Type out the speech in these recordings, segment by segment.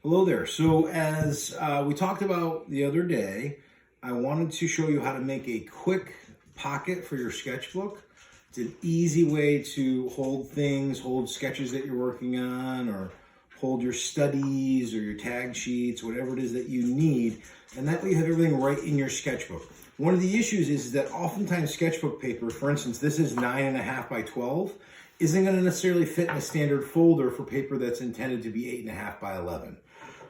Hello there. So as we talked about the other day, I wanted to show you how to make a quick pocket for your sketchbook. It's an easy way to hold things, hold sketches that you're working on, or hold your studies or your tag sheets, whatever it is that you need. And that way you have everything right in your sketchbook. One of the issues is that oftentimes sketchbook paper, for instance, this is 9.5 by 12, isn't going to necessarily fit in a standard folder for paper that's intended to be 8.5 by 11.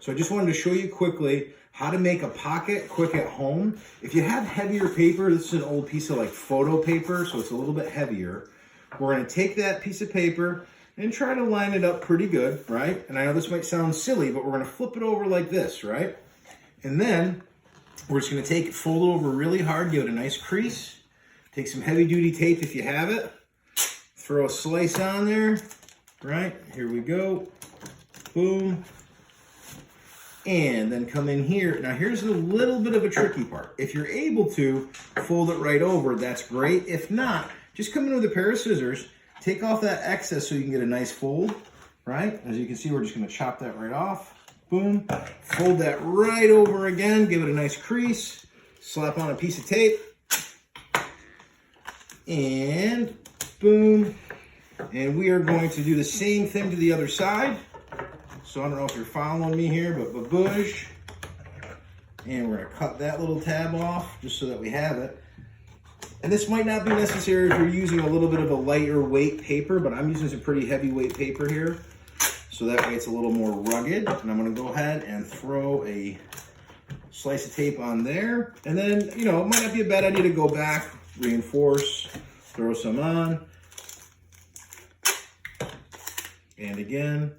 So I just wanted to show you quickly how to make a pocket quick at home. If you have heavier paper, this is an old piece of like photo paper, so it's a little bit heavier. We're going to take that piece of paper and try to line it up pretty good, right? And I know this might sound silly, but we're going to flip it over like this, right? And then we're just going to take it, fold it over really hard, give it a nice crease. Take some heavy duty tape if you have it. Throw a slice on there, right? Here we go. Boom. And then come in here. Now here's a little bit of a tricky part. If you're able to fold it right over, that's great. If not, just come in with a pair of scissors, take off that excess so you can get a nice fold, right? As you can see, we're just gonna chop that right off. Boom. Fold that right over again, give it a nice crease, slap on a piece of tape, and boom. And we are going to do the same thing to the other side. So I don't know if you're following me here, but baboosh. And we're gonna cut that little tab off just so that we have it. And this might not be necessary if you're using a little bit of a lighter weight paper, but I'm using some pretty heavyweight paper here. So that way it's a little more rugged. And I'm gonna go ahead and throw a slice of tape on there. And then, you know, it might not be a bad idea to go back, reinforce, throw some on. And again,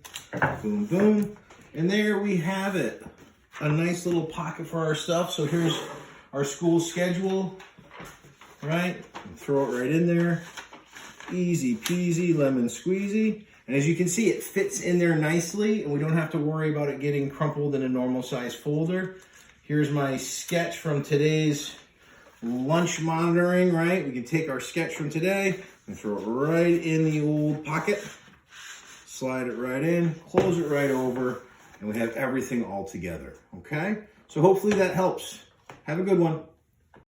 boom, boom. And there we have it. A nice little pocket for our stuff. So here's our school schedule, right? Throw it right in there. Easy peasy, lemon squeezy. And as you can see, it fits in there nicely and we don't have to worry about it getting crumpled in a normal size folder. Here's my sketch from today's lunch monitoring, right? We can take our sketch from today and throw it right in the old pocket. Slide it right in, close it right over, and we have everything all together, okay? So hopefully that helps. Have a good one.